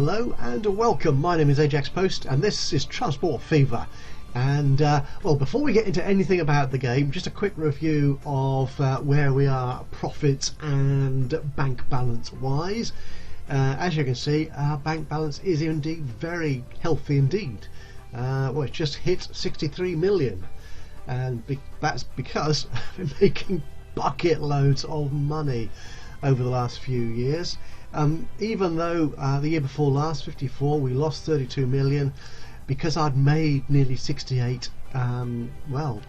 Hello and welcome. My name is Ajaxpost and this is Transport Fever. And well, before we get into anything about the game, just a quick review of where we are profits and bank balance wise. As you can see, our bank balance is indeed very healthy indeed. Well, it's just hit 63 million, and that's because I've been making bucket loads of money over the last few years. Even though the year before last, 54, we lost 32 million, because I'd made nearly 68. Well,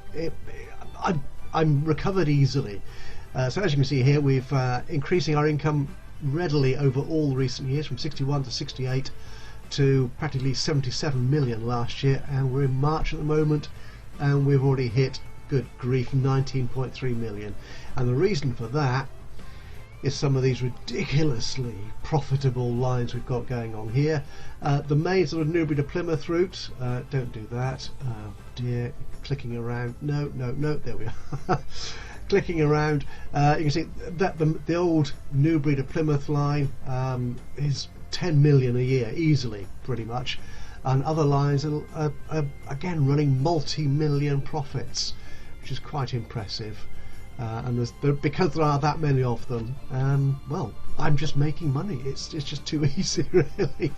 I'm recovered easily. So as you can see here, we've increasing our income readily over all recent years, from 61 to 68 to practically 77 million last year, and we're in March at the moment and we've already hit, good grief, 19.3 million. And the reason for that is some of these ridiculously profitable lines we've got going on here. The main sort of Newbury to Plymouth route, don't do that, dear, clicking around, no, there we are. Clicking around, you can see that the old Newbury to Plymouth line is 10 million a year easily, pretty much, and other lines are again running multi-million profits, which is quite impressive. And because there are that many of them, well, I'm just making money. It's just too easy, really.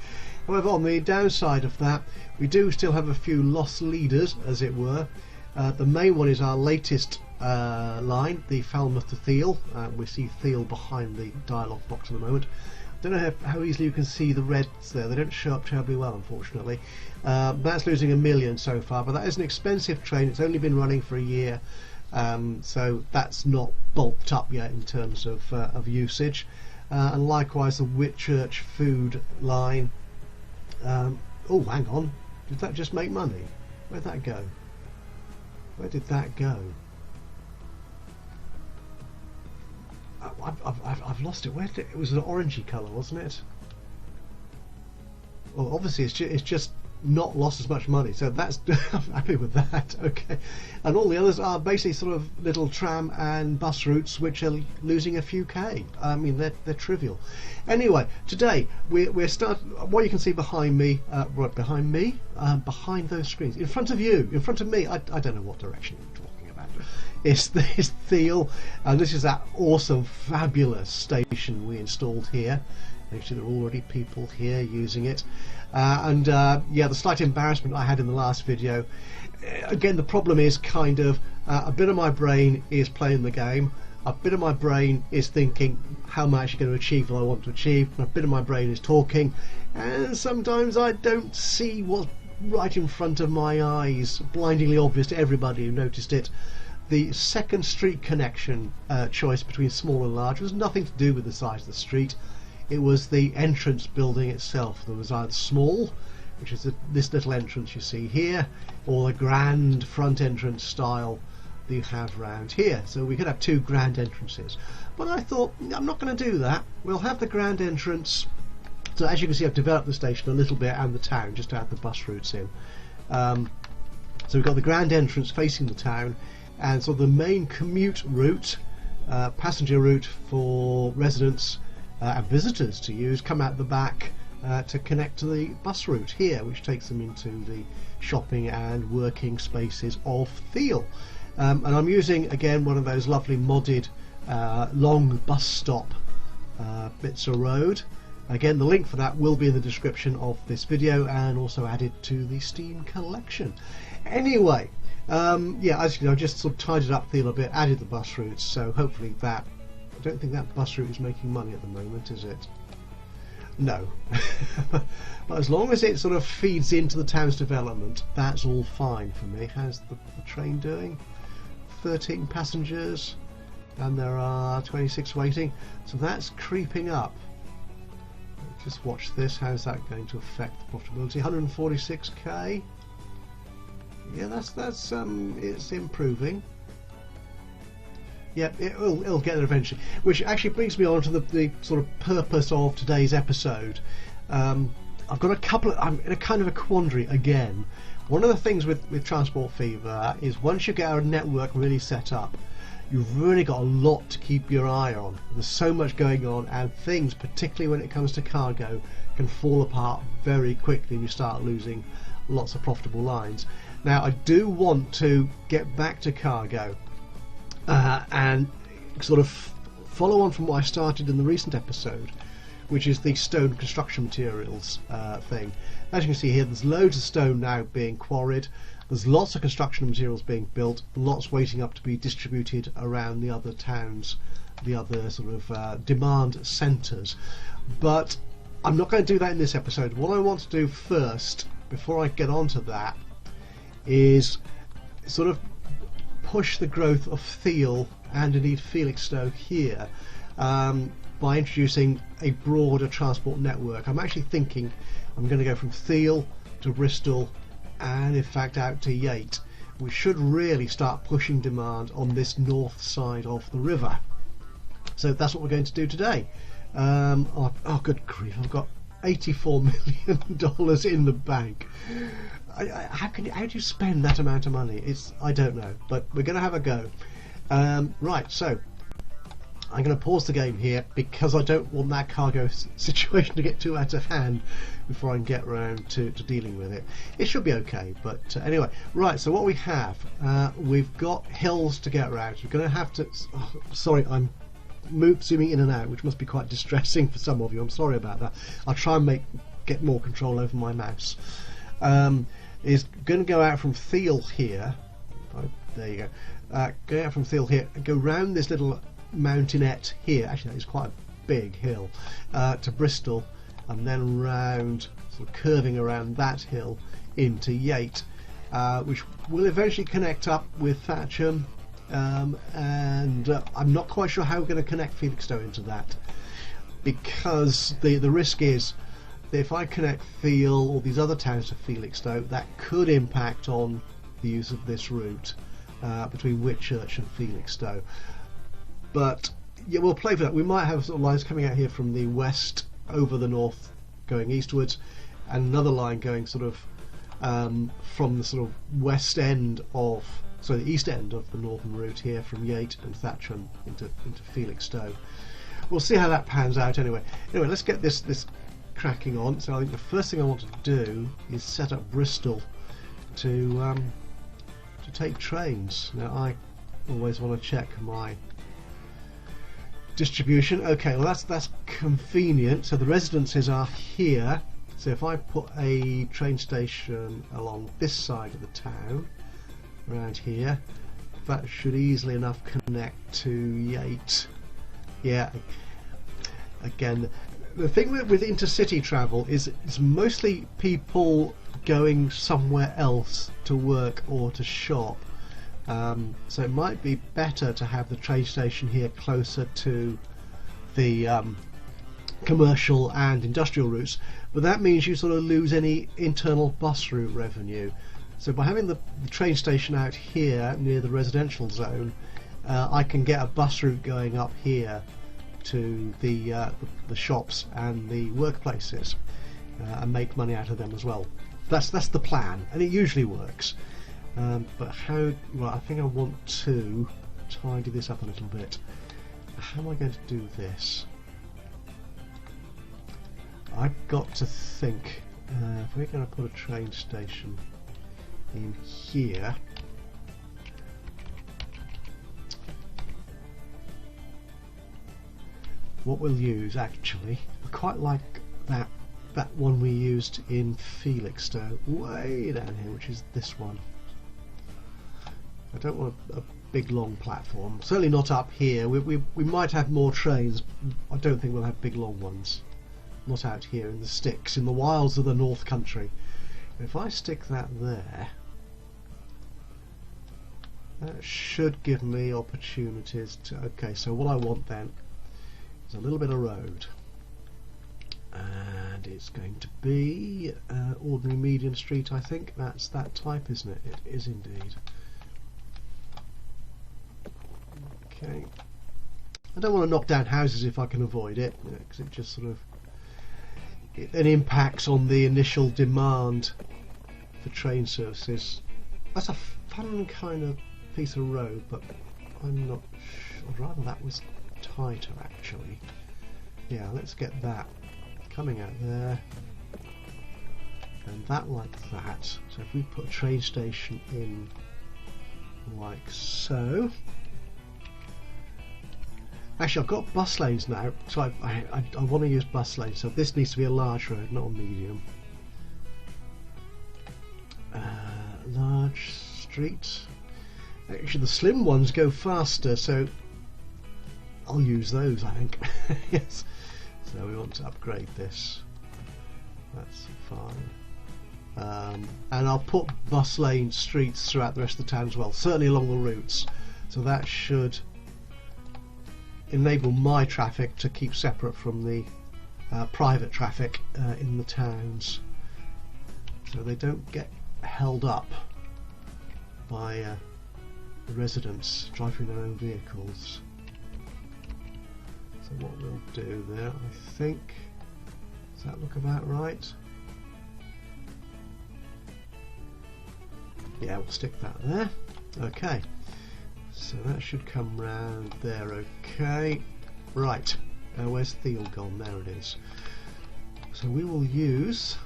However, on the downside of that, we do still have a few lost leaders, as it were. The main one is our latest line, the Falmouth to Theale. We see Theale behind the dialogue box at the moment. I don't know how easily you can see the reds there. They don't show up terribly well, unfortunately. That's losing 1 million so far, but that is an expensive train. It's only been running for a year. So that's not bulked up yet in terms of usage, and likewise the Whitchurch food line. Oh, hang on, did that just make money? Where'd that go? Where did that go? I've lost it. Where did it was an orangey colour, wasn't it? Well, obviously it's just not lost as much money, so that's I'm happy with that. Okay, and all the others are basically sort of little tram and bus routes which are losing a few K. I mean, they're trivial. Anyway, today we're starting. What you can see behind me, right behind me, behind those screens, in front of you, in front of me. I don't know what direction you're talking about. It's Theale, and this is that awesome, fabulous station we installed here. Actually, there are already people here using it. Yeah, the slight embarrassment I had in the last video. Again, the problem is kind of a bit of my brain is playing the game, a bit of my brain is thinking how am I actually going to achieve what I want to achieve, and a bit of my brain is talking, and sometimes I don't see what's right in front of my eyes, blindingly obvious to everybody who noticed it. The second street connection choice between small and large was nothing to do with the size of the street. It was the entrance building itself. There was either small, which is this little entrance you see here, or the grand front entrance style that you have round here. So we could have two grand entrances. But I thought, I'm not going to do that. We'll have the grand entrance. So as you can see, I've developed the station a little bit and the town, just to add the bus routes in. So we've got the grand entrance facing the town, and so the main commute route, passenger route for residents and visitors to use, come out the back to connect to the bus route here, which takes them into the shopping and working spaces of Theale. And I'm using again one of those lovely modded long bus stop bits of road. Again, the link for that will be in the description of this video and also added to the Steam collection. Anyway, yeah, as you know, I just sort of tidied up Theale a bit, added the bus routes, so hopefully that. I don't think that bus route is making money at the moment, is it? No. But as long as it sort of feeds into the town's development, that's all fine for me. How's the train doing? 13 passengers, and there are 26 waiting, so that's creeping up. Just watch this. How's that going to affect the profitability? 146k. Yeah, that's it's improving. Yeah, it'll get there eventually. Which actually brings me on to the sort of purpose of today's episode. I've got a couple. I'm in a kind of a quandary again. One of the things with Transport Fever is once you get our network really set up, you've really got a lot to keep your eye on. There's so much going on, and things, particularly when it comes to cargo, can fall apart very quickly and you start losing lots of profitable lines. Now I do want to get back to cargo and sort of follow on from what I started in the recent episode, which is the stone construction materials thing. As you can see here, there's loads of stone now being quarried. There's lots of construction materials being built, lots waiting up to be distributed around the other towns, the other sort of demand centres. But I'm not going to do that in this episode. What I want to do first, before I get on to that, is sort of push the growth of Theale and indeed Felixstowe here by introducing a broader transport network. I'm actually thinking I'm going to go from Theale to Bristol and in fact out to Yate, which should really start pushing demand on this north side of the river. So that's what we're going to do today. Oh good grief, I've got $84 million in the bank. How do you spend that amount of money? I don't know, but we're going to have a go. Right, so I'm going to pause the game here because I don't want that cargo situation to get too out of hand before I can get around to dealing with it. It should be okay, but anyway. Right, so what we have, we've got hills to get around. We're going to have to... Oh, sorry, I'm zooming in and out, which must be quite distressing for some of you. I'm sorry about that. I'll try and get more control over my mouse. Is going to go out from Theale here. Oh, there you go. Go out from Theale here and go round this little mountainette here. Actually, that is quite a big hill. To Bristol, and then round, sort of curving around that hill into Yate, which will eventually connect up with Thatcham. And I'm not quite sure how we're going to connect Felixstowe into that, because the risk is that if I connect Theale or these other towns to Felixstowe, that could impact on the use of this route between Whitchurch and Felixstowe. But yeah, we'll play for that. We might have sort of lines coming out here from the west over the north going eastwards, and another line going sort of from the sort of west end of, so the east end of the northern route here from Yate and Thatcham into Felixstowe. We'll see how that pans out anyway. Anyway, let's get this cracking on. So I think the first thing I want to do is set up Bristol to take trains. Now I always want to check my distribution. Okay, well that's convenient. So the residences are here. So if I put a train station along this side of the town, around here, that should easily enough connect to Yate. Yeah, again, the thing with intercity travel is it's mostly people going somewhere else to work or to shop. So it might be better to have the train station here closer to the commercial and industrial routes, but that means you sort of lose any internal bus route revenue. So by having the train station out here near the residential zone, I can get a bus route going up here to the shops and the workplaces and make money out of them as well. That's the plan, and it usually works. But how? Well, I think I want to tidy this up a little bit. How am I going to do this? I've got to think. If we're going to put a train station in here, what we'll use actually, I quite like that one we used in Felixstowe way down here, which is this one. I don't want a big long platform, certainly not up here. We might have more trains. I don't think we'll have big long ones, not out here in the sticks, in the wilds of the North Country. If I stick that there, that should give me opportunities to... Okay, so what I want then is a little bit of road, and it's going to be ordinary medium street. I think that's that type, isn't it? It is indeed. Okay, I don't want to knock down houses if I can avoid it, because it just sort of it impacts on the initial demand for train services. That's a fun kind of piece of road, but I'm not sure. I'd rather that was tighter actually. Yeah, let's get that coming out there, and that like that. So if we put a train station in like so. Actually, I've got bus lanes now, so I want to use bus lanes, so this needs to be a large road, not a medium. Large street. Actually, the slim ones go faster, so I'll use those, I think. Yes. So we want to upgrade this. That's fine. And I'll put bus lane streets throughout the rest of the town as well, certainly along the routes. So that should enable my traffic to keep separate from the private traffic in the towns, so they don't get held up by the residents driving their own vehicles. So what we'll do there, I think, does that look about right? Yeah, we'll stick that there. Okay, so that should come round there. Okay, right, where's Theale gone? There it is. So we will use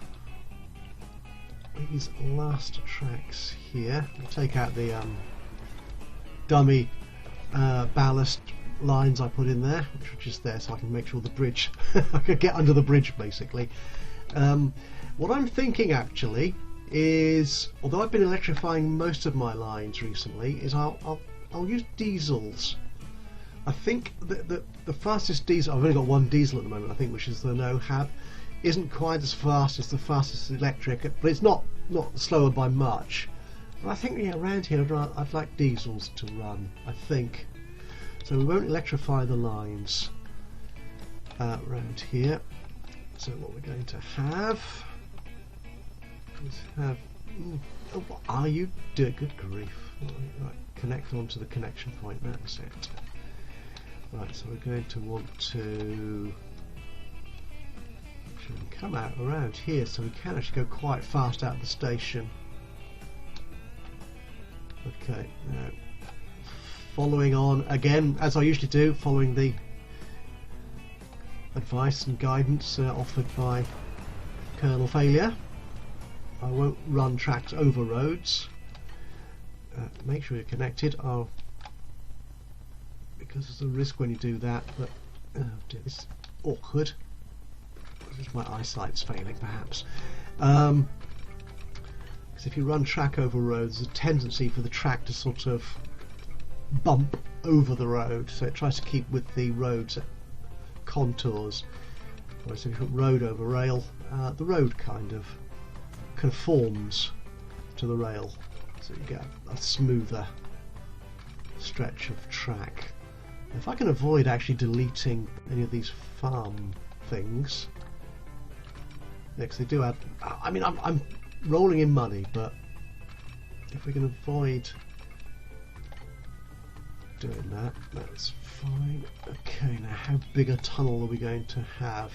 these last tracks here. We'll take out the dummy ballast lines I put in there, which are just there so I can make sure the bridge I could get under the bridge basically. What I'm thinking actually is, although I've been electrifying most of my lines recently, is I'll use diesels. I think the fastest diesel, I've only got one diesel at the moment I think, which is the NoHab, isn't quite as fast as the fastest electric, but it's not slower by much. But I think, yeah, around here I'd like diesels to run, I think. So we won't electrify the lines around here. So what we're going to have is have... oh, what are you doing? Good grief. Right, connect onto the connection point, that's it. Right, so we're going to want to come out around here so we can actually go quite fast out of the station. Okay, now following on again, as I usually do, following the advice and guidance offered by Colonel Theale. I won't run tracks over roads. Make sure you're connected. Because there's a risk when you do that, but oh dear, this is awkward. My eyesight's failing perhaps. Because if you run track over roads, there's a tendency for the track to sort of bump over the road, so it tries to keep with the road's contours. Whereas if you put road over rail, the road kind of conforms to the rail, so you get a smoother stretch of track. If I can avoid actually deleting any of these farm things, because they do add, I mean, I'm rolling in money, but if we can avoid doing that, that's fine. Okay, now how big a tunnel are we going to have?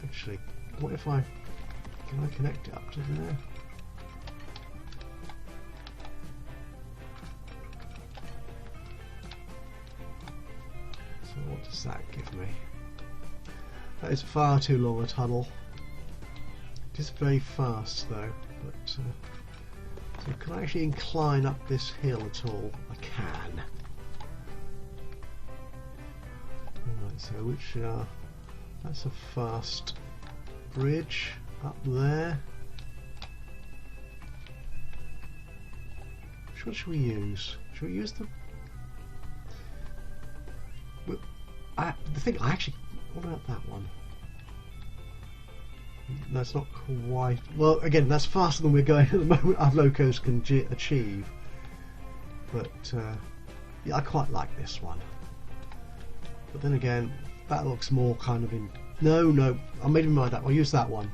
Actually, what if can I connect it up to there? So what does that give me? That is far too long a tunnel. It is very fast though, but so can I actually incline up this hill at all? I can. Alright, so which that's a fast bridge up there. Which one should we use? Should we use the thing? What about that one? That's not quite... Well, again, that's faster than we're going at the moment. Our locos can achieve. But yeah, I quite like this one. But then again, that looks more kind of in... No, I made my mind up. I'll use that one.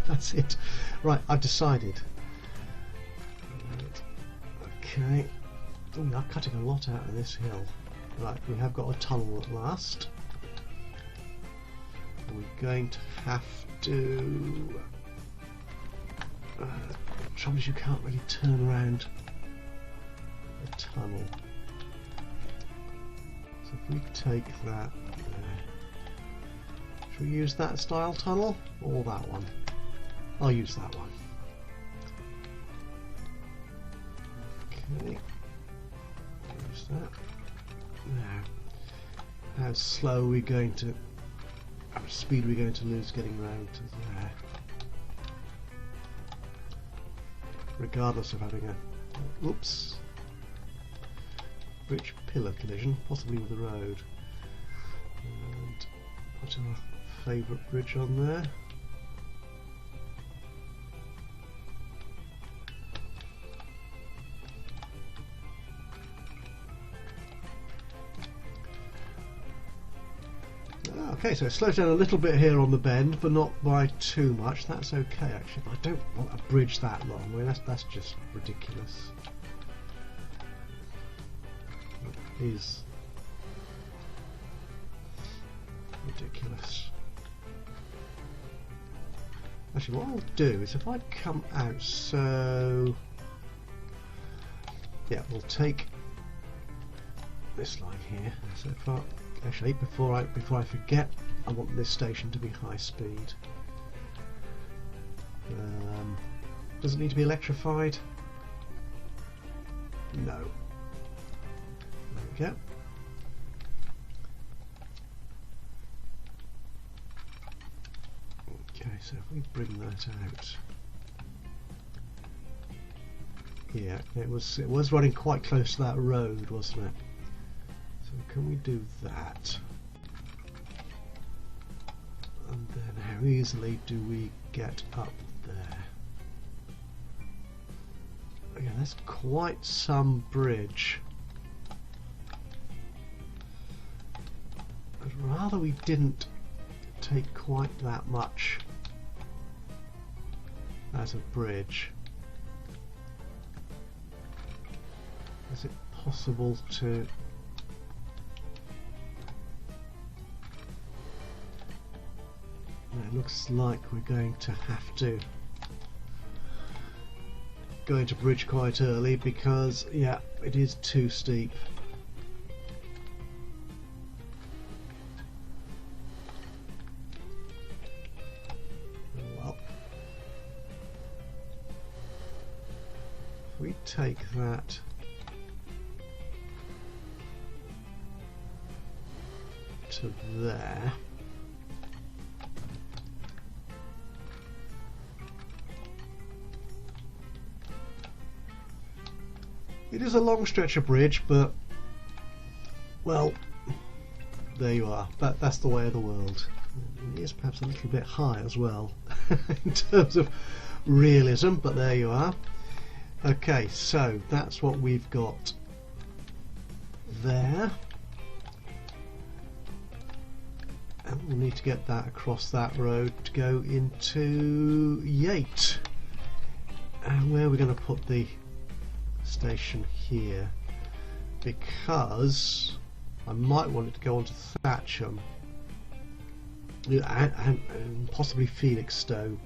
That's it. Right, I've decided. Right. Okay. Oh, we are cutting a lot out of this hill. Right, we have got a tunnel at last. We're going to have to... the trouble is you can't really turn around the tunnel. So if we take that there, Should we use that style tunnel or that one? I'll use that one. Okay. Use that. Now, how slow are we going to... how much speed are we going to lose getting round to there? Regardless of having a... oops. Bridge pillar collision, possibly with the road. And what's our favourite bridge on there? Okay, so it slows down a little bit here on the bend, but not by too much. That's okay, actually. But I don't want a bridge that long. I mean, that's just ridiculous. It is ridiculous. Actually, what I'll do is if I come out, so yeah, we'll take this line here. So far. Actually, before I forget, I want this station to be high speed. Does it need to be electrified? No. There we go. Okay, so if we bring that out, yeah, it was running quite close to that road, wasn't it? Can we do that? And then how easily do we get up there? Okay, that's quite some bridge. I'd rather we didn't take quite that much as a bridge. Is it possible to... it looks like we're going to have to go into bridge quite early because, yeah, it is too steep. Well, if we take that to there, it is a long stretch of bridge, but, well, there you are. That's the way of the world. It is perhaps a little bit high as well in terms of realism, but there you are. Okay, so that's what we've got there. And we'll need to get that across that road to go into Yate. And where are we going to put the station here? Because I might want it to go on to Thatcham and possibly Felixstowe.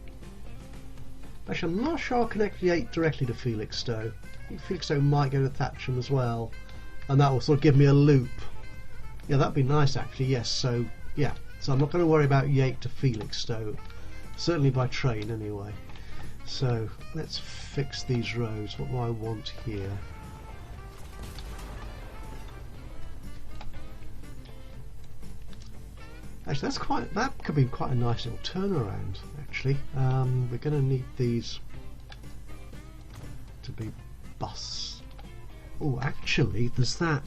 Actually, I'm not sure I'll connect Yate directly to Felixstowe. I think Felixstowe might go to Thatcham as well, and that will sort of give me a loop. Yeah, that'd be nice actually. Yes, so yeah, so I'm not going to worry about Yate to Felixstowe, certainly by train anyway. So let's fix these roads. What do I want here? Actually, that could be quite a nice little turnaround. Actually, we're going to need these to be bus. Oh, actually, there's a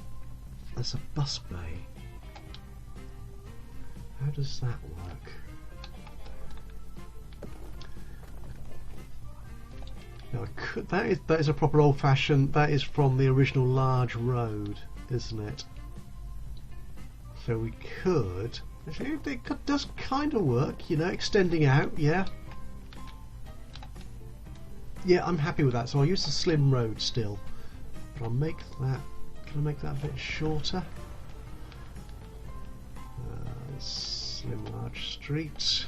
bus bay. How does that work? Now, that is a proper old-fashioned. That is from the original large road, isn't it? So we could. Actually, it does kind of work, you know, extending out. Yeah. Yeah, I'm happy with that. So I'll use the slim road still, but I'll make that. Can I make that a bit shorter? Slim large street.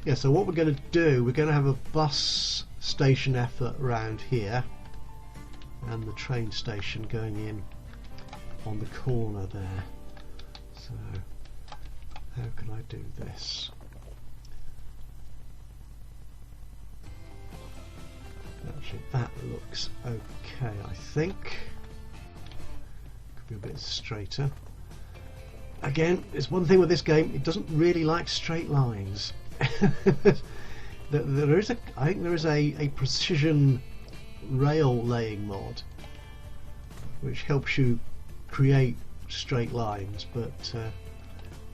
Yeah, so what we're going to do, we're going to have a bus station effort around here and the train station going in on the corner there. So how can I do this? Actually, that looks okay, I think. Could be a bit straighter. Again, there's one thing with this game, it doesn't really like straight lines. There is I think there is a precision rail laying mod which helps you create straight lines, but I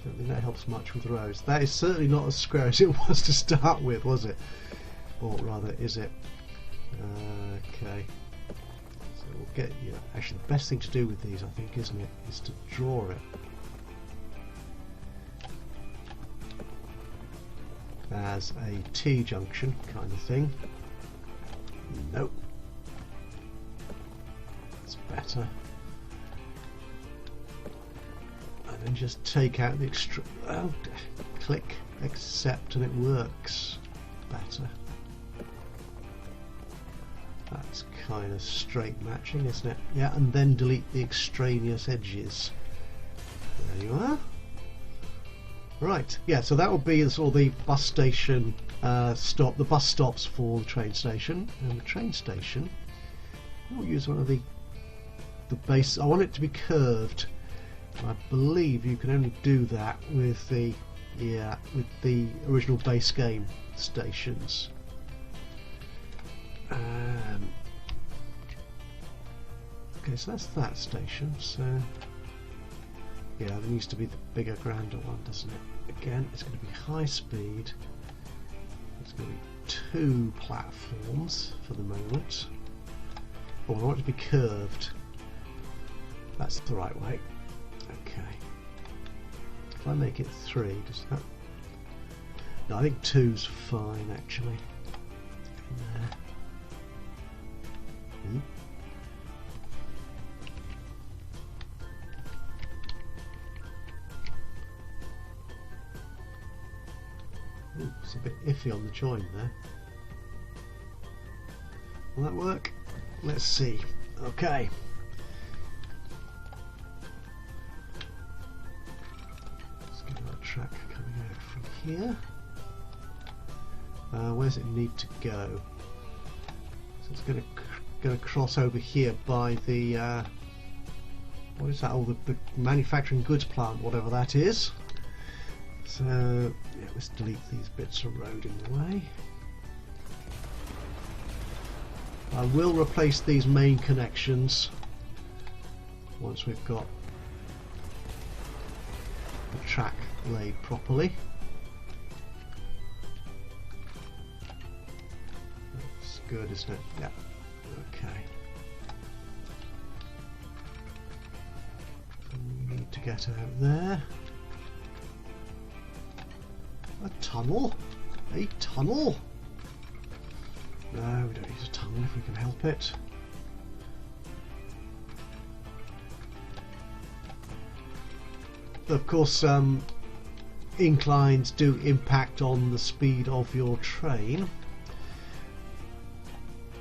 don't think that helps much with roads. That is certainly not as square as it was to start with, was it? Or rather, is it? Okay. So we'll get, actually the best thing to do with these, I think, isn't it, is to draw it as a T-junction kind of thing. Nope. That's better. And then just take out the extra... Oh, click accept and it works better. That's kind of straight matching, isn't it? Yeah, and then delete the extraneous edges. There you are. Right, yeah, so that will be sort of the bus station stop, the bus stops for the train station, and the train station. I'll use one of the base. I want it to be curved. I believe you can only do that with the original base game stations. Okay, so that's that station. So yeah, there needs to be the bigger, grander one, doesn't it? Again, it's going to be high speed. It's going to be 2 platforms for the moment. Oh, I want it to be curved. That's the right way. Okay. If I make it 3, does that... No, I think 2's fine, actually. There. Ooh, it's a bit iffy on the join there. Will that work? Let's see. Okay. Let's get our track coming out from here. Where does it need to go? So it's going to cross over here by the what is that? Oh, the manufacturing goods plant, whatever that is. So yeah, let's delete these bits of road in the way. I will replace these main connections once we've got the track laid properly. That's good, isn't it? Yeah. Okay. We need to get out there. A tunnel? A tunnel? No, we don't need a tunnel if we can help it. Of course, inclines do impact on the speed of your train.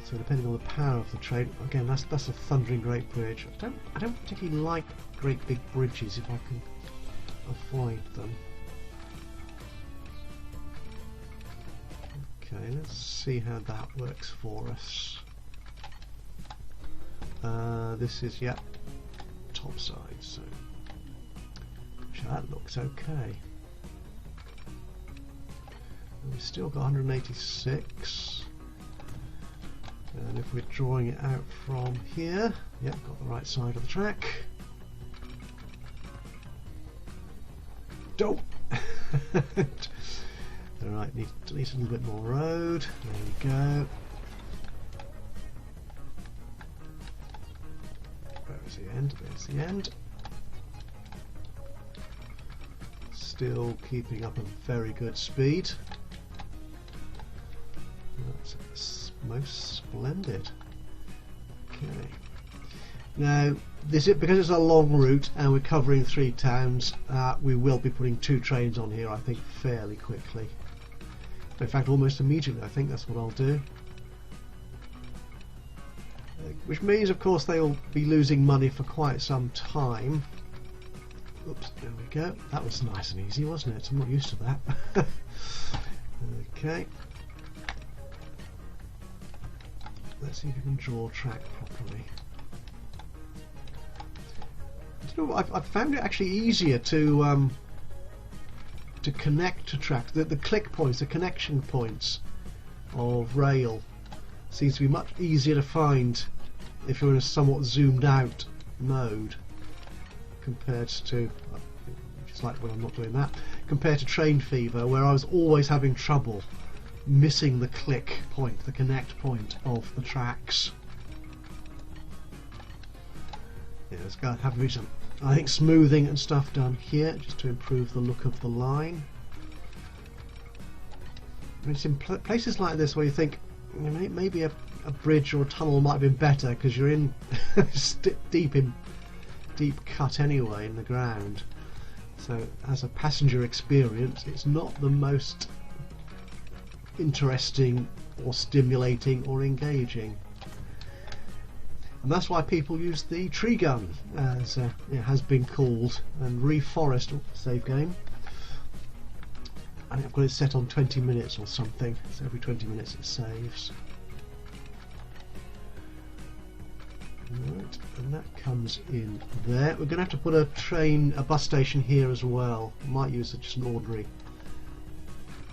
So depending on the power of the train, again, that's a thundering great bridge. I don't particularly like great big bridges if I can avoid them. Okay, let's see how that works for us. This is, yeah, top side, so that looks okay. And we've still got 186. And if we're drawing it out from here, yeah, got the right side of the track. Don't. Alright, need at least a little bit more road. There we go. Where's the end? There's the end. Still keeping up a very good speed. That's most splendid. Okay. Now, because it's a long route and we're covering 3 towns, we will be putting 2 trains on here, I think, fairly quickly. In fact, almost immediately. I think that's what I'll do. which means of course they'll be losing money for quite some time. Oops, there we go. That was nice and easy, wasn't it? I'm not used to that. Okay. Let's see if we can draw a track properly. You know, I've found it actually easier to connect to tracks. The click points, the connection points of rail seems to be much easier to find if you're in a somewhat zoomed out mode compared to, just like when I'm not doing that, compared to Train Fever, where I was always having trouble missing the click point, the connect point of the tracks. Yeah, let's go have some, I think, smoothing and stuff done here just to improve the look of the line. And it's in places like this where you think, you know, maybe a bridge or a tunnel might have been better because you're in deep cut anyway in the ground. So as a passenger experience, it's not the most interesting or stimulating or engaging. And that's why people use the tree gun, as it has been called, and reforest. Save game. I think I've got it set on 20 minutes or something, so every 20 minutes it saves. Right, and that comes in there. We're going to have to put a bus station here as well. I might use just an ordinary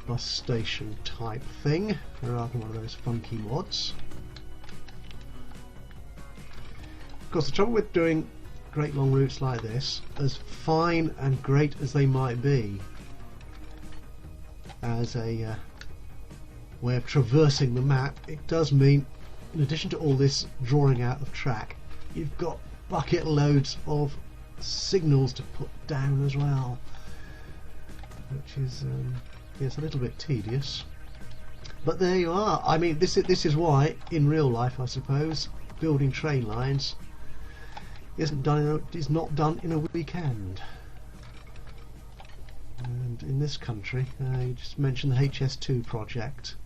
bus station type thing rather than one of those funky mods. Of course, the trouble with doing great long routes like this, as fine and great as they might be as a way of traversing the map, it does mean, in addition to all this drawing out of track, you've got bucket loads of signals to put down as well, which is yes, a little bit tedious. But there you are. I mean, this is why, in real life, I suppose, building train lines is not done in a weekend. And in this country, you just mentioned the HS2 project.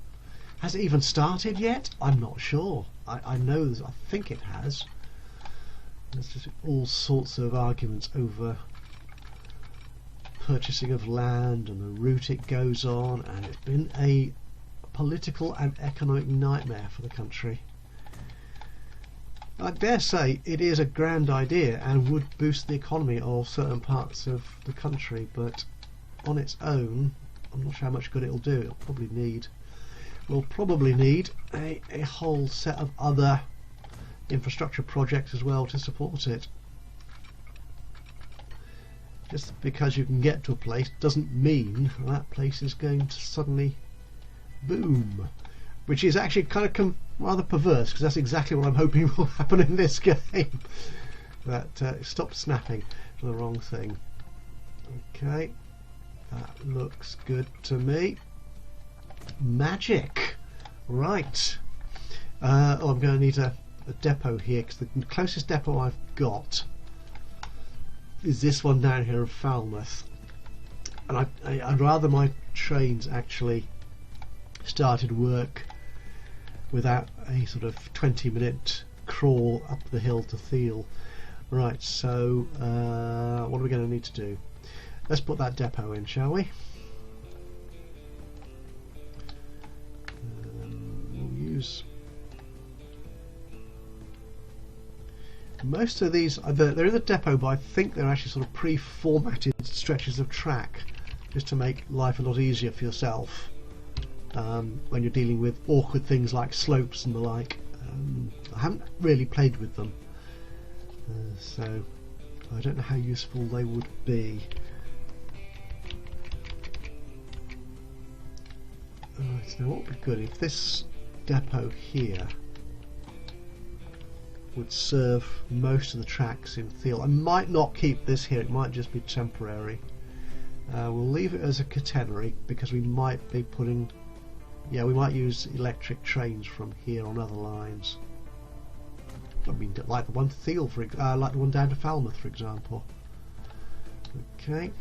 Has it even started yet? I'm not sure. I know, I think it has. There's just all sorts of arguments over purchasing of land and the route it goes on, and it's been a political and economic nightmare for the country. I dare say it is a grand idea and would boost the economy of certain parts of the country, but on its own, I'm not sure how much good it'll do. We'll probably need a whole set of other infrastructure projects as well to support it. Just because you can get to a place doesn't mean that place is going to suddenly boom, which is actually kind of rather perverse, because that's exactly what I'm hoping will happen in this game. That it stopped snapping for the wrong thing. Okay, that looks good to me. Magic. Right. Oh, I'm going to need a depot here, because the closest depot I've got is this one down here of Falmouth, and I'd rather my trains actually started work without a sort of 20-minute crawl up the hill to Theale. Right, so what are we going to need to do? Let's put that depot in, shall we? We'll use most of these. They're in the depot, but I think they're actually sort of pre-formatted stretches of track, just to make life a lot easier for yourself when you're dealing with awkward things like slopes and the like. I haven't really played with them, so I don't know how useful they would be. Right, now what would be good if this depot here would serve most of the tracks in Theale. I might not keep this here, it might just be temporary. We'll leave it as a catenary, because we might be putting, we might use electric trains from here on other lines. I mean, like the one to Theale, like the one down to Falmouth, for example. Okay,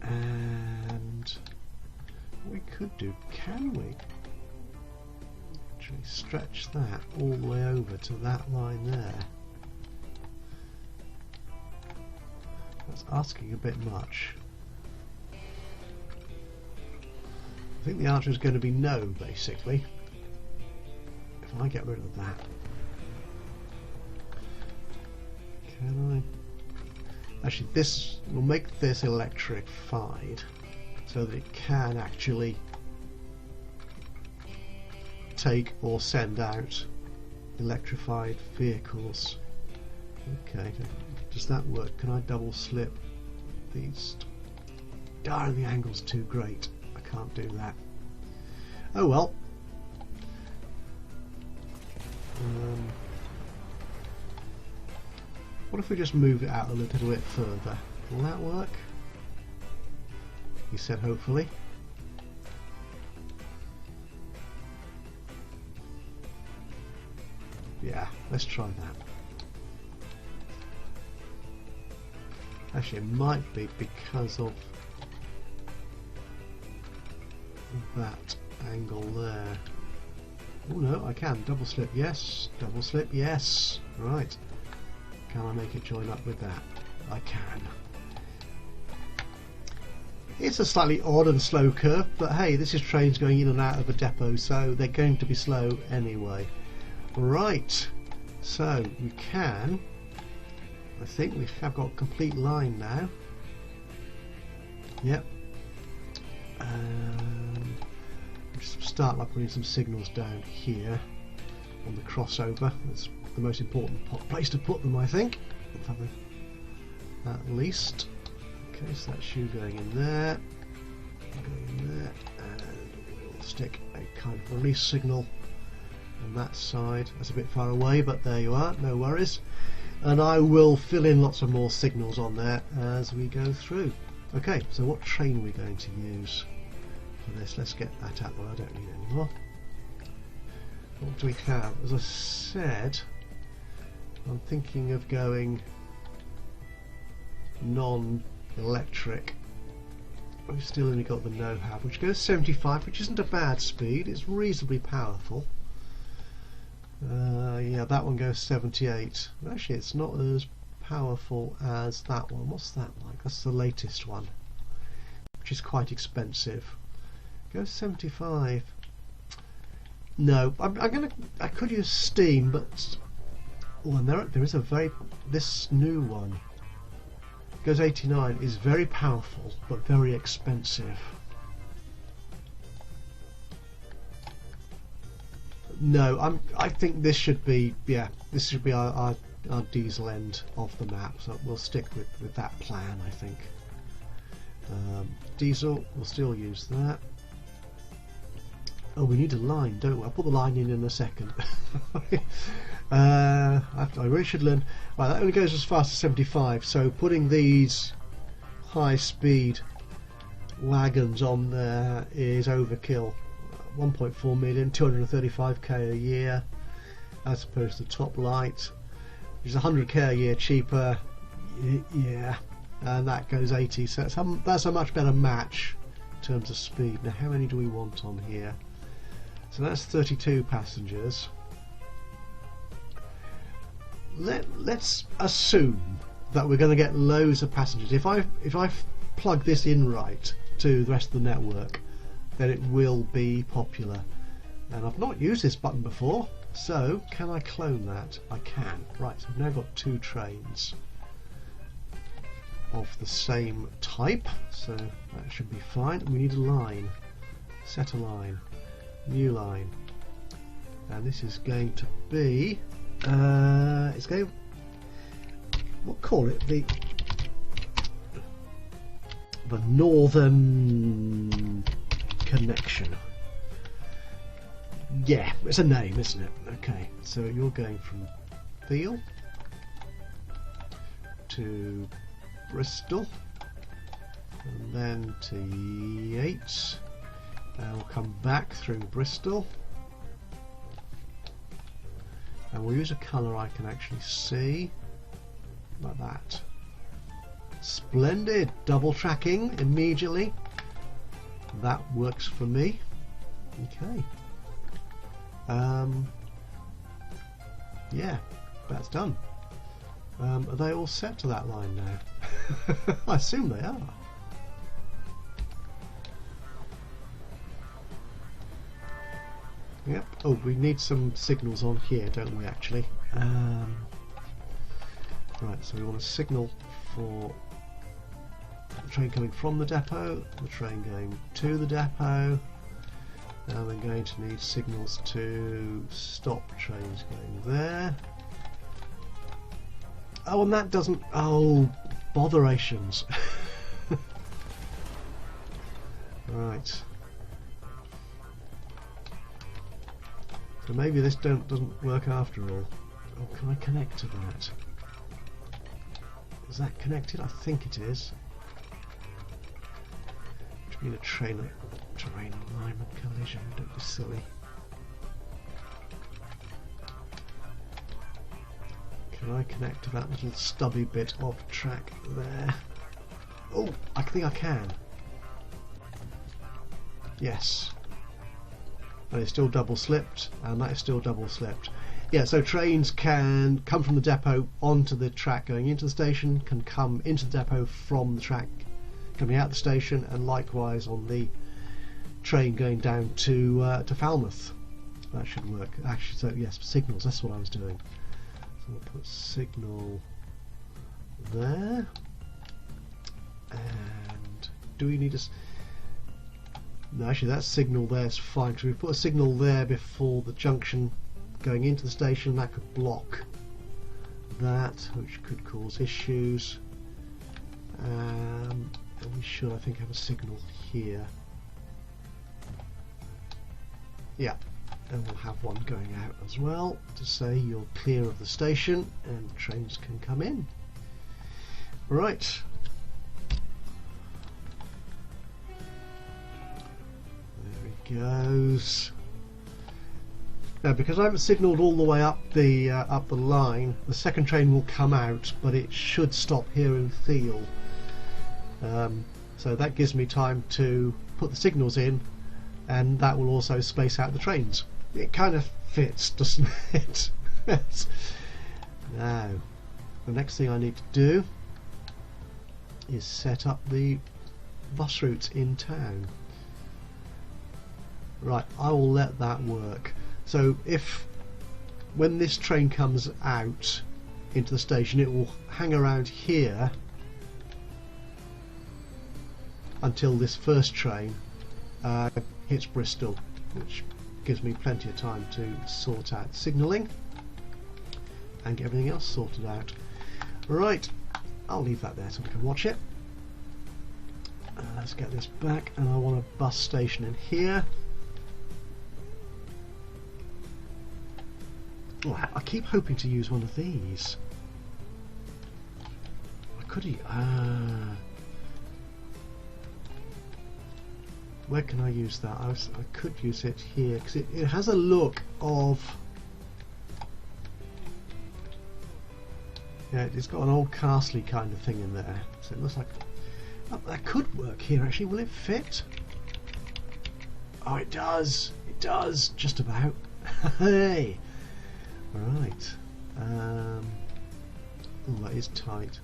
and what we could do, can we actually stretch that all the way over to that line there. That's asking a bit much. I think the answer is going to be no, basically. If I get rid of that. Can I? Actually, this will make this electrified so that it can actually take or send out electrified vehicles. Okay, does that work? Can I double slip these? Darn, the angle's too great. I can't do that. Oh well. What if we just move it out a little bit further? Will that work? He said hopefully. Yeah, let's try that. Actually, it might be because of that angle there. Oh no, I can. Double slip, yes. Double slip, yes. Right. Can I make it join up with that? I can. It's a slightly odd and slow curve, but hey, this is trains going in and out of a depot, so they're going to be slow anyway. Right, so we can, I think we have got a complete line now. Yep. Just start by putting some signals down here on the crossover. That's the most important place to put them, I think. At least. Okay, so that's you going in there, going in there, and we'll stick a kind of release signal on that side. That's a bit far away, but there you are, no worries. And I will fill in lots of more signals on there as we go through. Okay, so what train are we going to use for this? Let's get that out there, I don't need any more. What do we have? As I said, I'm thinking of going non-electric. We've still only got the no-have, which goes 75, which isn't a bad speed, it's reasonably powerful. Yeah, that one goes 78. Actually, it's not as powerful as that one. What's that like? That's the latest one, which is quite expensive. Goes 75. No, I could use steam, but oh, and there is a this new one goes 89. Is very powerful but very expensive. No, I think this should be, yeah, this should be our diesel end of the map, so we'll stick with that plan, I think. Diesel, we'll still use that. Oh, we need a line, don't we? I'll put the line in a second. I really should learn. Right, that only goes as fast as 75, so putting these high speed wagons on there is overkill. 1.4 million, 235k a year, as opposed to Top Light, which is 100k a year cheaper. Yeah, and that goes 80, so that's a much better match in terms of speed. Now, how many do we want on here? So that's 32 passengers. Let's assume that we're going to get loads of passengers. If I plug this in right to the rest of the network, then it will be popular. And I've not used this button before, so can I clone that? I can. Right, so we've now got two trains of the same type, so that should be fine. And we need a line. Set a line. New line. And this is going to be it's going, we'll call it the northern connection. Yeah, it's a name, isn't it? Okay, so you're going from Theale to Bristol and then to Yate, and we'll come back through Bristol, and we'll use a colour I can actually see, like that. Splendid! Double tracking immediately. That works for me. Okay. Yeah, that's done. Are they all set to that line now? I assume they are. Yep. Oh, we need some signals on here, don't we, actually? Right, so we want a signal for the train coming from the depot, the train going to the depot, and we're going to need signals to stop trains going there. Oh, and that doesn't... Oh, botherations. Right. So maybe this doesn't work after all. Oh, can I connect to that? Is that connected? I think it is. Between a terrain alignment collision, don't be silly. Can I connect to that little stubby bit of track there? Oh, I think I can. Yes. And it's still double slipped, and that is still double slipped. Yeah, so trains can come from the depot onto the track going into the station, can come into the depot from the track coming out the station, and likewise on the train going down to Falmouth. That should work. Actually, so yes, signals, that's what I was doing. So we'll put signal there. And do we need a... No, actually that signal there is fine, because we put a signal there before the junction going into the station. That could block that, which could cause issues. And we should, I think, have a signal here. Yeah, and we'll have one going out as well to say you're clear of the station and trains can come in. Right. There he goes. Now, because I haven't signalled all the way up the line, the second train will come out, but it should stop here in Theale. So that gives me time to put the signals in, and that will also space out the trains. It kind of fits, doesn't it? Now, the next thing I need to do is set up the bus routes in town. Right, I will let that work. So when this train comes out into the station, it will hang around here until this first train hits Bristol, which gives me plenty of time to sort out signalling and get everything else sorted out. Right, I'll leave that there so we can watch it. Let's get this back, and I want a bus station in here. Oh, I keep hoping to use one of these. I could where can I use that? I could use it here because it has a look of... Yeah, it's got an old castle kind of thing in there. So it looks like... Oh, that could work here actually. Will it fit? Oh, it does. It does. Just about. Hey! Right. Oh, that is tight.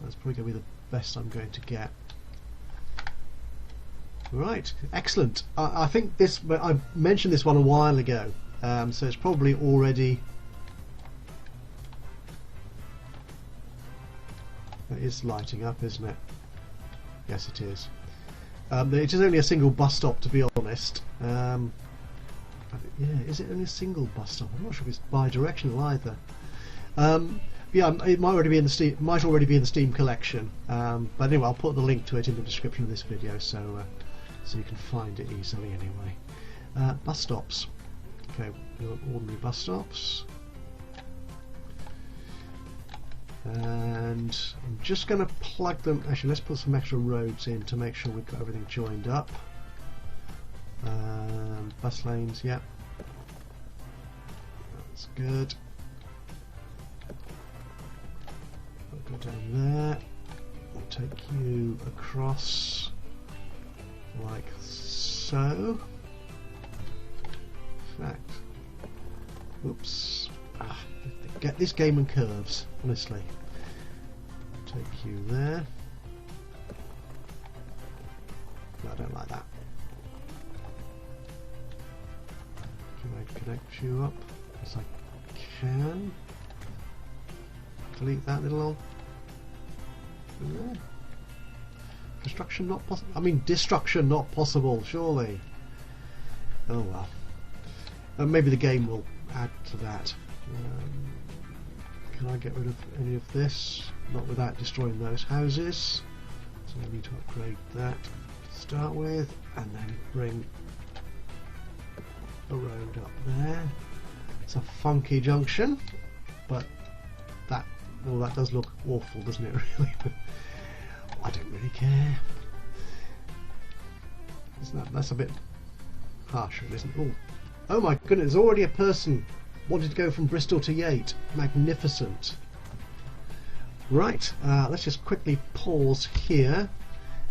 That's probably going to be the best I'm going to get. Right, excellent. I think this... I mentioned this one a while ago, so it's probably already... It is lighting up, isn't it? Yes, it is. It is only a single bus stop, to be honest. Yeah, is it only a single bus stop? I'm not sure if it's bi-directional either. Yeah, it might already be in the Steam collection. But anyway, I'll put the link to it in the description of this video, so you can find it easily anyway. Bus stops. Okay, we want ordinary bus stops. And I'm just going to plug them. Actually, let's put some extra roads in to make sure we've got everything joined up. Bus lanes, yeah, that's good. I'll go down there. I'll take you across like so. fact, oops, get this game and curves, honestly. Take you there. No, I don't like that. Can I connect you up? Yes, I can. Delete that little old. Yeah. Construction not possible. I mean, destruction not possible, surely. Oh well. Maybe the game will add to that. Can I get rid of any of this? Not without destroying those houses. So I need to upgrade that to start with, and then bring a road up there. It's a funky junction, but that, well, that does look awful, doesn't it, really? I don't really care. That's a bit harsher, isn't it? Oh my goodness, there's already a person wanted to go from Bristol to Yate. Magnificent. Right, let's just quickly pause here.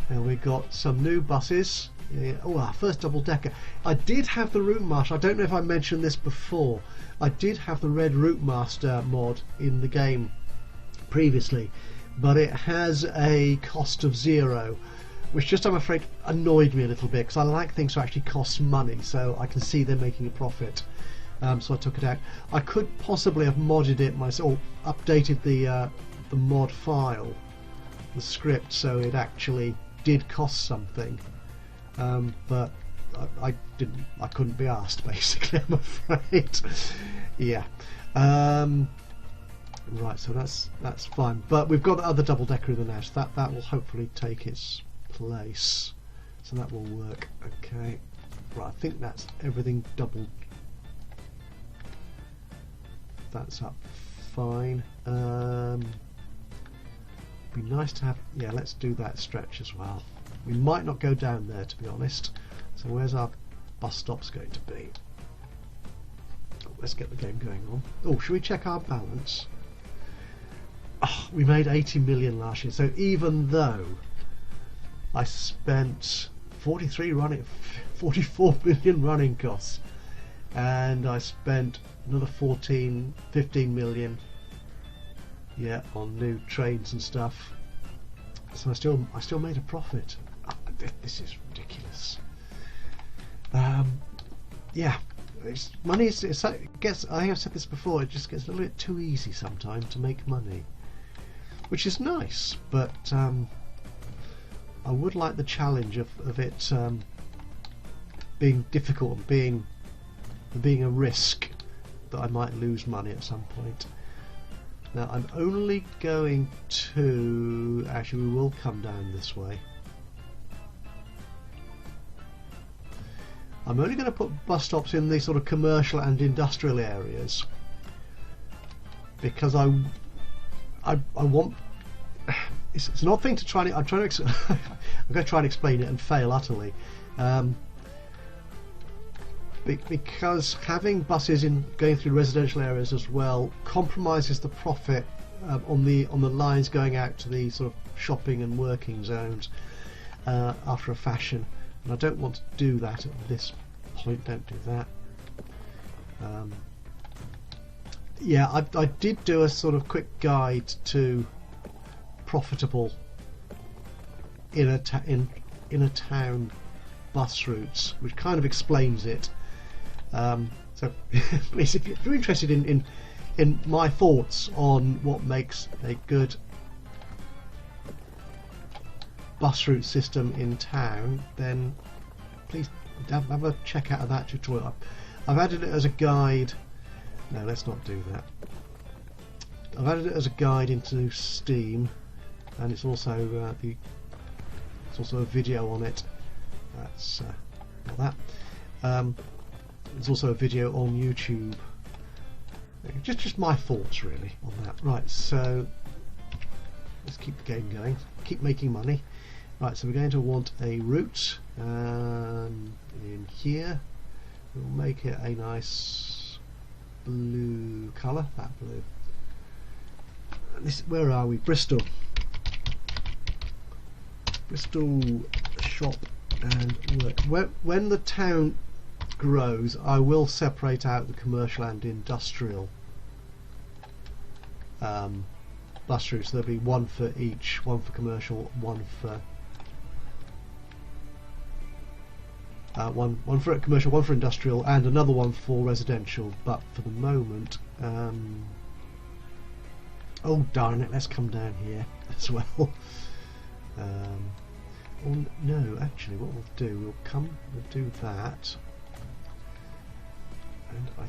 And we've got some new buses. Yeah, oh, our first double-decker. I did have the Route Master. I don't know if I mentioned this before. I did have the Red Route Master mod in the game previously, but it has a cost of 0, which just, I'm afraid, annoyed me a little bit, because I like things to actually cost money, so I can see they're making a profit. So I took it out. I could possibly have modded it myself, or updated the mod file, the script, so it actually did cost something. But I didn't. I couldn't be asked, basically. I'm afraid. Yeah. Right. So that's fine. But we've got the other double decker in the now, so that will hopefully take its place. So that will work. Okay. Right. I think that's everything doubled. That's up fine. Be nice to have. Yeah. Let's do that stretch as well. We might not go down there, to be honest. So where's our bus stops going to be? Oh, let's get the game going on. Oh, should we check our balance? Oh, we made 80 million last year. So even though I spent 44 million running costs, and I spent another 15 million, yeah, on new trains and stuff. So I still made a profit. This is ridiculous. Yeah, money is. It gets. I think I've said this before. It just gets a little bit too easy sometimes to make money, which is nice. But I would like the challenge of it being difficult and being a risk that I might lose money at some point. Now I'm only going to. Actually, we will come down this way. I'm only going to put bus stops in these sort of commercial and industrial areas because I want. It's an odd thing to try. I'm going to try and explain it and fail utterly, because having buses going through residential areas as well compromises the profit on the lines going out to the sort of shopping and working zones after a fashion. And I don't want to do that at this point. Don't do that. Yeah, I did do a sort of quick guide to profitable inner town bus routes, which kind of explains it. So please, if you're interested in my thoughts on what makes a good bus route system in town, then please have a check out of that tutorial. I've added it as a guide. No, let's not do that. I've added it as a guide into Steam, and it's also a video on it. That's not that. There's also a video on YouTube. Just my thoughts really on that. Right, so let's keep the game going. Keep making money. Right, so we're going to want a route in here. We'll make it a nice blue colour. That blue. Where are we? Bristol. Bristol shop and work. When the town grows, I will separate out the commercial and industrial bus routes. There'll be one for each, one for commercial, one for one for commercial, one for industrial, and another one for residential. But for the moment, oh darn it, let's come down here as well. Oh no, actually what we'll do, we'll do that, and I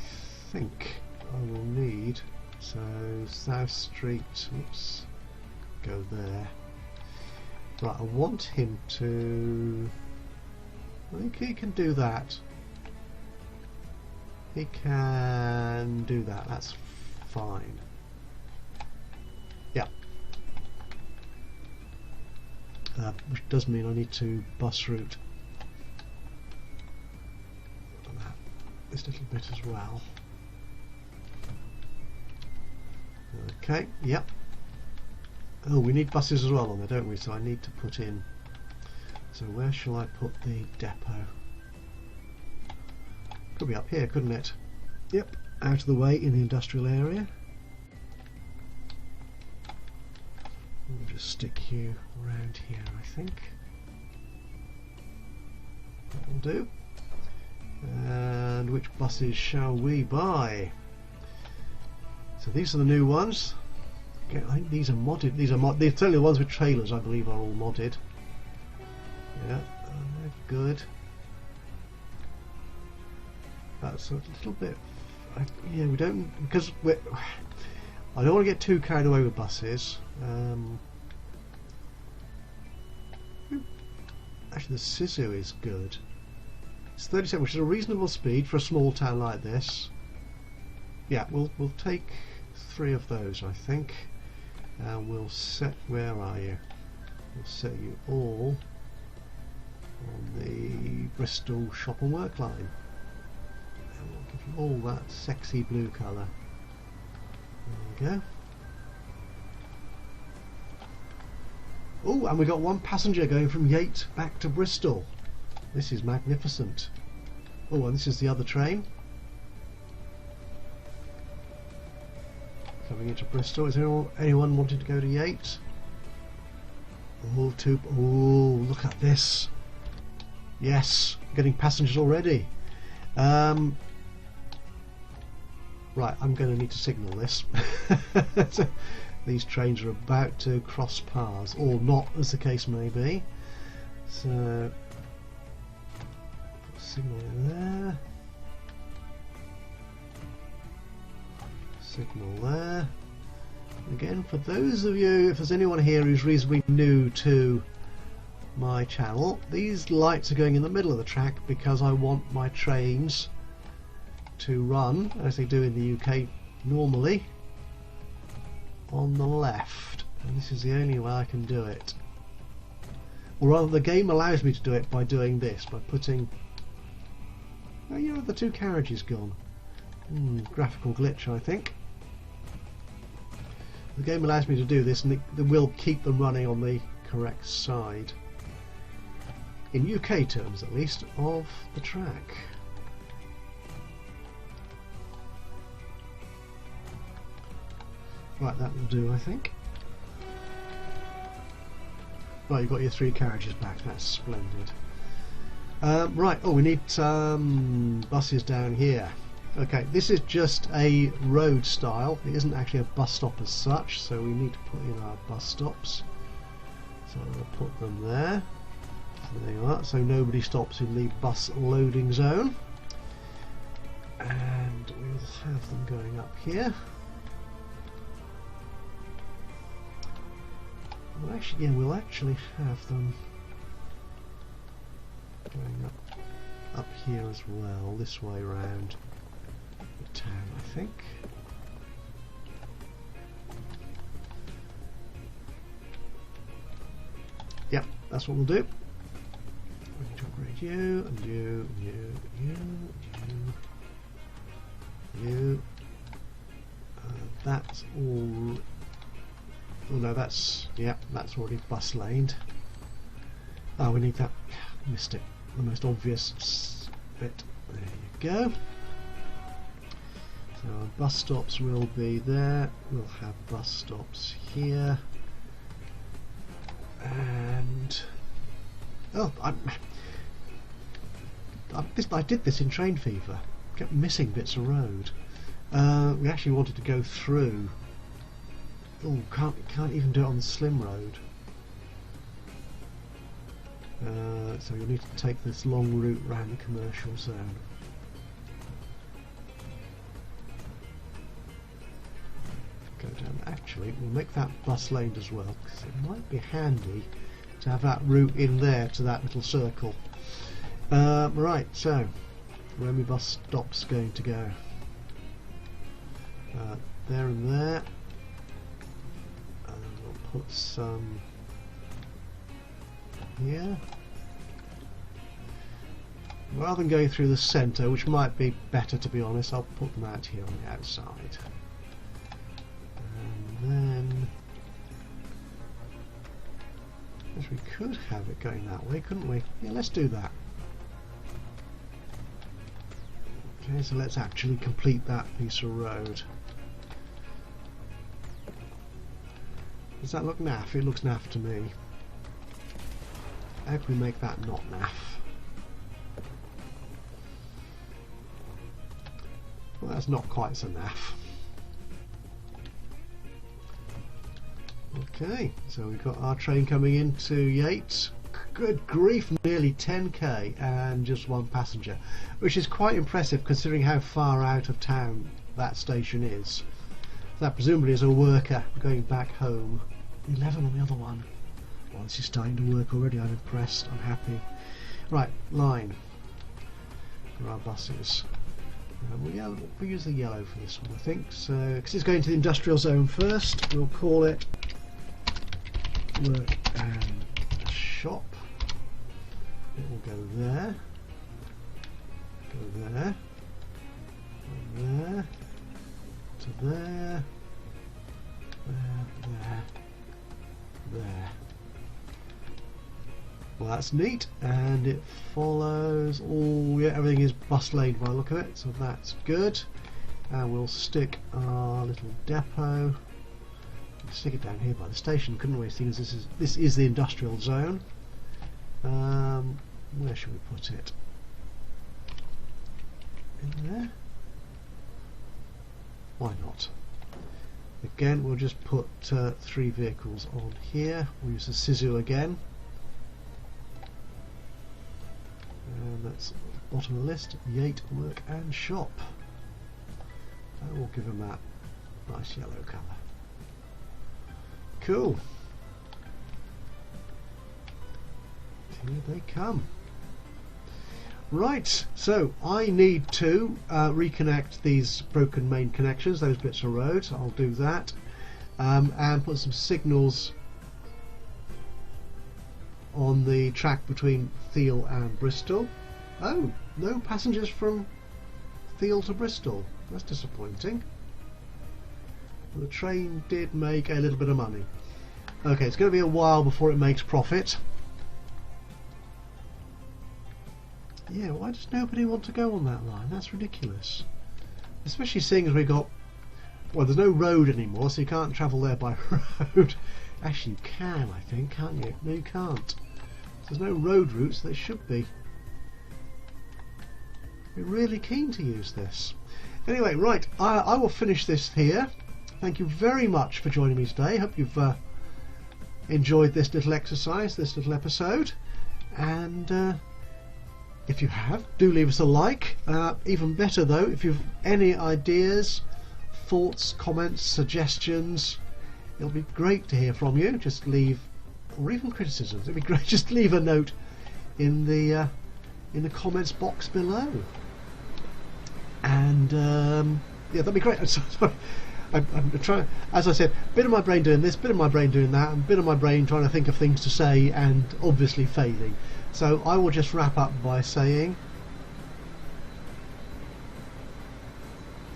think I will need, so South Street, oops, go there. Right, I want him to, I think he can do that. He can do that, that's fine. Yeah. Which does mean I need to bus route this little bit as well. Okay, yep. Oh, we need buses as well on there, don't we? So I need to put in, so where shall I put the depot? Could be up here, couldn't it? Yep, out of the way in the industrial area. We'll just stick you around here, I think. That will do. And which buses shall we buy? So these are the new ones. Okay, I think these are modded. These are certainly the ones with trailers, I believe, are all modded. Yeah, good. That's a little bit. Yeah, we don't, because I don't want to get too carried away with buses. Actually, the Sisu is good. It's 37, which is a reasonable speed for a small town like this. Yeah, we'll take 3 of those, I think, and we'll set. Where are you? We'll set you all on the Bristol shop and work line, and we'll give you all that sexy blue colour. There we go. Oh, and we got 1 passenger going from Yate back to Bristol. This is magnificent. Oh, and this is the other train coming into Bristol. Is there anyone wanting to go to Yate? Oh, look at this. Yes, getting passengers already. Right, I'm going to need to signal this. These trains are about to cross paths, or not, as the case may be. So, put a signal in there. Signal there. Again, for those of you, if there's anyone here who's reasonably new to my channel, these lights are going in the middle of the track because I want my trains to run, as they do in the UK normally, on the left, and this is the only way I can do it. Or rather, the game allows me to do it by doing this, by putting, oh, you know, the 2 carriages gone. Graphical glitch, I think. The game allows me to do this, and it will keep them running on the correct side, in UK terms at least, of the track. Right, that will do, I think. Right, you've got your 3 carriages back, that's splendid. Right, oh, we need buses down here. Okay, this is just a road style, it isn't actually a bus stop as such, so we need to put in our bus stops. So we'll put them there. So there you are, so nobody stops in the bus loading zone. And we'll have them going up here. Well, actually, yeah, we'll actually have them going up here as well, this way round the town, I think. Yep, that's what we'll do. We need to upgrade you, and you, you. That's all. Oh no, that's, yeah, that's already bus laned. Oh, we need that. Missed it. The most obvious bit. There you go. So our bus stops will be there. We'll have bus stops here. And oh, I did this in Train Fever. Kept missing bits of road. We actually wanted to go through. Oh, can't even do it on the slim road. So you'll need to take this long route round the commercial zone. Go down. Actually, we'll make that bus lane as well, because it might be handy to have that route in there to that little circle. Right, so where are my bus stops going to go? There and there. And we'll put some here. Rather than going through the centre, which might be better to be honest, I'll put them out here on the outside. And then, yes, we could have it going that way, couldn't we? Yeah, let's do that. Okay, so let's actually complete that piece of road. Does that look naff? It looks naff to me. How can we make that not naff? Well, that's not quite so naff. Okay, so we've got our train coming into Yate. Good grief, nearly 10k and just one passenger, which is quite impressive considering how far out of town that station is. That presumably is a worker going back home. 11 on the other one. Well, this is starting to work already. I'm impressed. I'm happy. Right, line for our buses. We'll use the yellow for this one, I think. So, because it's going to the industrial zone first, we'll call it work and shop. It will go there, go there, there, to there, there, there. Well, that's neat, and it follows. Oh yeah, everything is bus lane by the look of it, so that's good. And we'll stick our little depot. We'll stick it down here by the station, couldn't we? Seeing as this is the industrial zone. Where should we put it? In there? Why not? Again, we'll just put 3 vehicles on here. We'll use the Sisu again. And that's bottom of the list, Yate, work and shop. And we'll give them that nice yellow colour. Cool. Here they come. Right, so I need to reconnect these broken main connections, those bits of road. I'll do that, and put some signals on the track between Theale and Bristol. Oh, no passengers from Theale to Bristol. That's disappointing. The train did make a little bit of money. Okay, it's going to be a while before it makes profit. Yeah, why does nobody want to go on that line? That's ridiculous. Especially seeing as we got... Well, there's no road anymore, so you can't travel there by road. Actually, you can, I think, can't you? No, you can't. There's no road routes, there should be. We're really keen to use this. Anyway, right, I will finish this here. Thank you very much for joining me today. Hope you've enjoyed this little exercise, this little episode. And if you have, do leave us a like. Even better though, if you've any ideas, thoughts, comments, suggestions, it'll be great to hear from you. Just leave, or even criticisms, it'd be great. Just leave a note in the comments box below. And yeah, that'd be great. Sorry. I'm trying, as I said, bit of my brain doing this, bit of my brain doing that, and bit of my brain trying to think of things to say and obviously failing. So I will just wrap up by saying,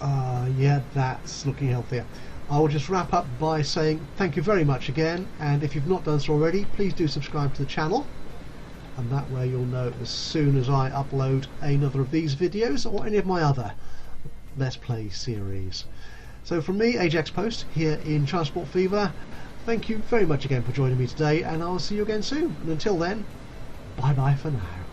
yeah, that's looking healthier. I will just wrap up by saying thank you very much again, and if you've not done so already, please do subscribe to the channel. and that way you'll know as soon as I upload another of these videos or any of my other Let's Play series. So from me, Ajaxpost, here in Transport Fever, thank you very much again for joining me today, and I'll see you again soon. And until then, bye bye for now.